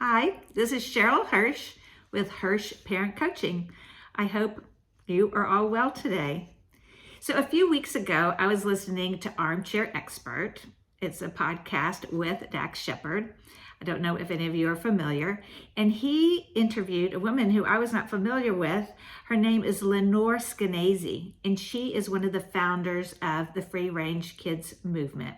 Hi, this is Cheryl Hirsch with Hirsch Parent Coaching. I hope you are all well today. So, a few weeks ago, I was listening to Armchair Expert. It's a podcast with Dax Shepard. I don't know if any of you are familiar. And he interviewed a woman who I was not familiar with. Her name is Lenore Skenazy, and she is one of the founders of the Free Range Kids movement.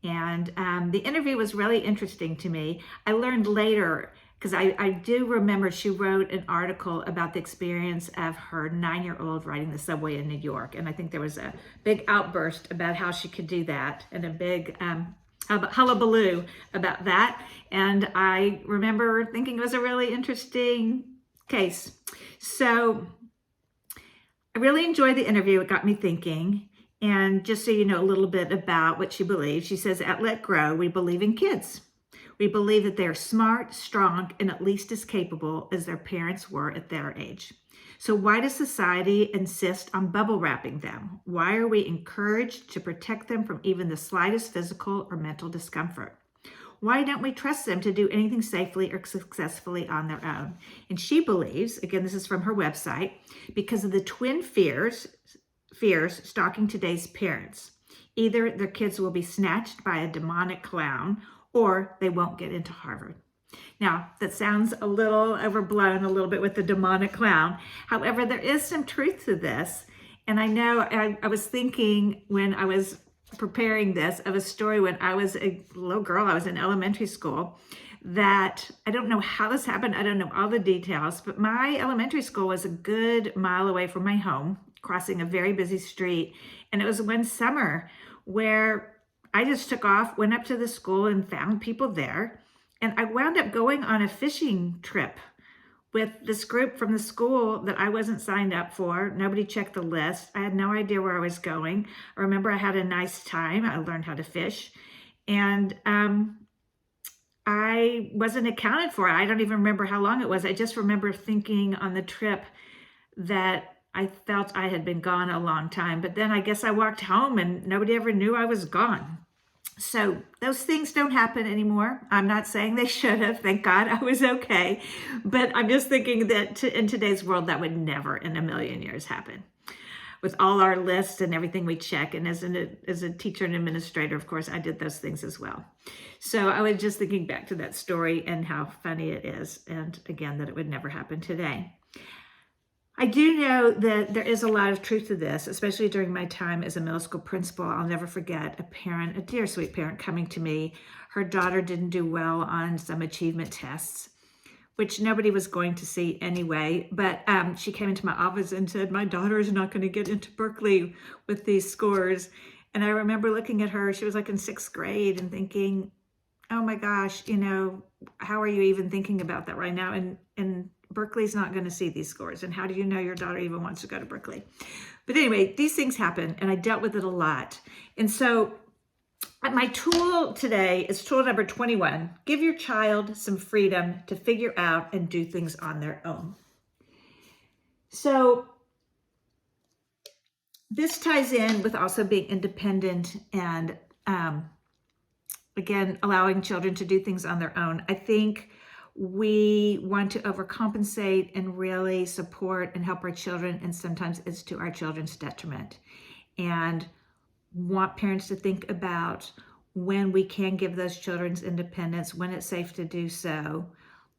And the interview was really interesting to me. I learned later, because I do remember she wrote an article about the experience of her 9-year-old riding the subway in New York. And I think there was a big outburst about how she could do that and a big hullabaloo about that. And I remember thinking it was a really interesting case. So I really enjoyed the interview. It got me thinking. And just so you know a little bit about what she believes, she says, at Let Grow, we believe in kids. We believe that they're smart, strong, and at least as capable as their parents were at their age. So why does society insist on bubble wrapping them? Why are we encouraged to protect them from even the slightest physical or mental discomfort? Why don't we trust them to do anything safely or successfully on their own? And she believes, again, this is from her website, because of the twin fears stalking today's parents. Either their kids will be snatched by a demonic clown or they won't get into Harvard. Now, that sounds a little overblown, a little bit with the demonic clown. However, there is some truth to this. And I know I was thinking when I was preparing this of a story when I was a little girl, I was in elementary school, that I don't know how this happened. I don't know all the details, but my elementary school was a good mile away from my home, crossing a very busy street. And it was one summer where I just took off, went up to the school and found people there. And I wound up going on a fishing trip with this group from the school that I wasn't signed up for. Nobody checked the list. I had no idea where I was going. I remember I had a nice time. I learned how to fish. And I wasn't accounted for. I don't even remember how long it was. I just remember thinking on the trip that I felt I had been gone a long time. But then I guess I walked home and nobody ever knew I was gone. So those things don't happen anymore. I'm not saying they should have. Thank God I was okay. But I'm just thinking that in today's world, that would never in a million years happen. With all our lists and everything we check. And as a teacher and administrator, of course, I did those things as well. So I was just thinking back to that story and how funny it is. And again, that it would never happen today. I do know that there is a lot of truth to this, especially during my time as a middle school principal. I'll never forget a dear sweet parent coming to me. Her daughter didn't do well on some achievement tests, which nobody was going to see anyway. But she came into my office and said, my daughter is not going to get into Berkeley with these scores. And I remember looking at her, she was like in 6th grade, and thinking, oh my gosh, how are you even thinking about that right now? And Berkeley's not going to see these scores. And how do you know your daughter even wants to go to Berkeley? But anyway, these things happen, and I dealt with it a lot. And so my tool today is tool number 21. Give your child some freedom to figure out and do things on their own. So this ties in with also being independent and, again, allowing children to do things on their own. I think we want to overcompensate and really support and help our children, and sometimes it's to our children's detriment. And want parents to think about when we can give those children independence, when it's safe to do so.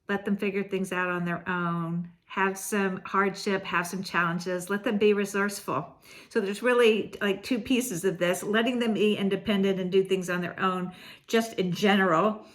Let them figure things out on their own, have some hardship, have some challenges, let them be resourceful. So there's really like two pieces of this: letting them be independent and do things on their own, just in general,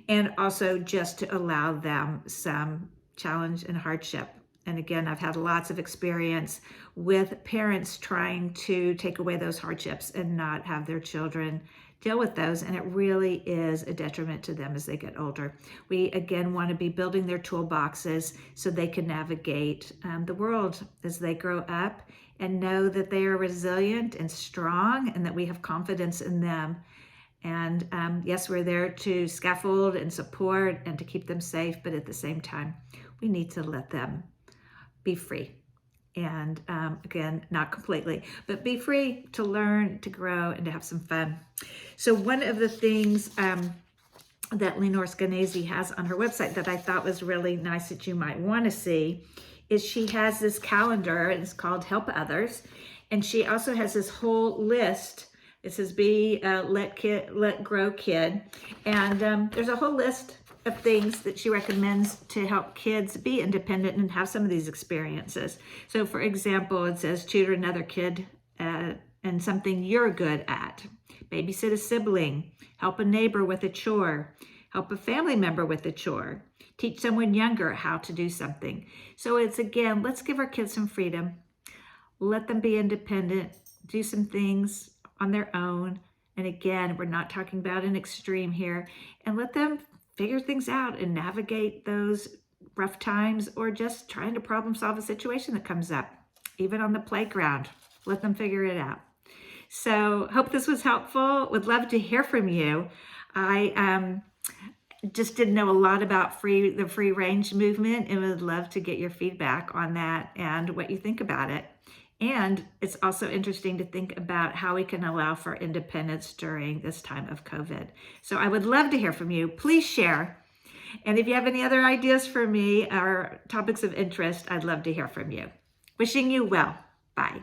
and also just to allow them some challenge and hardship. And again, I've had lots of experience with parents trying to take away those hardships and not have their children deal with those. And it really is a detriment to them as they get older. We, again, want to be building their toolboxes so they can navigate the world as they grow up, and know that they are resilient and strong, and that we have confidence in them. And yes, we're there to scaffold and support and to keep them safe, but at the same time, we need to let them be free. And again, not completely, but be free to learn, to grow, and to have some fun. So one of the things that Lenore Skenazy has on her website that I thought was really nice that you might want to see is she has this calendar, and it's called Help Others. And she also has this whole list. It says Be Let Grow Kid. And there's a whole list of things that she recommends to help kids be independent and have some of these experiences. So for example, it says tutor another kid and something you're good at. Babysit a sibling, help a neighbor with a chore, help a family member with a chore, teach someone younger how to do something. So it's, again, let's give our kids some freedom. Let them be independent, do some things on their own. And again, we're not talking about an extreme here. And let them figure things out and navigate those rough times, or just trying to problem solve a situation that comes up, even on the playground. Let them figure it out. So hope this was helpful. Would love to hear from you. I just didn't know a lot about the free range movement, and would love to get your feedback on that and what you think about it. And it's also interesting to think about how we can allow for independence during this time of COVID. So I would love to hear from you. Please share. And if you have any other ideas for me or topics of interest, I'd love to hear from you. Wishing you well. Bye.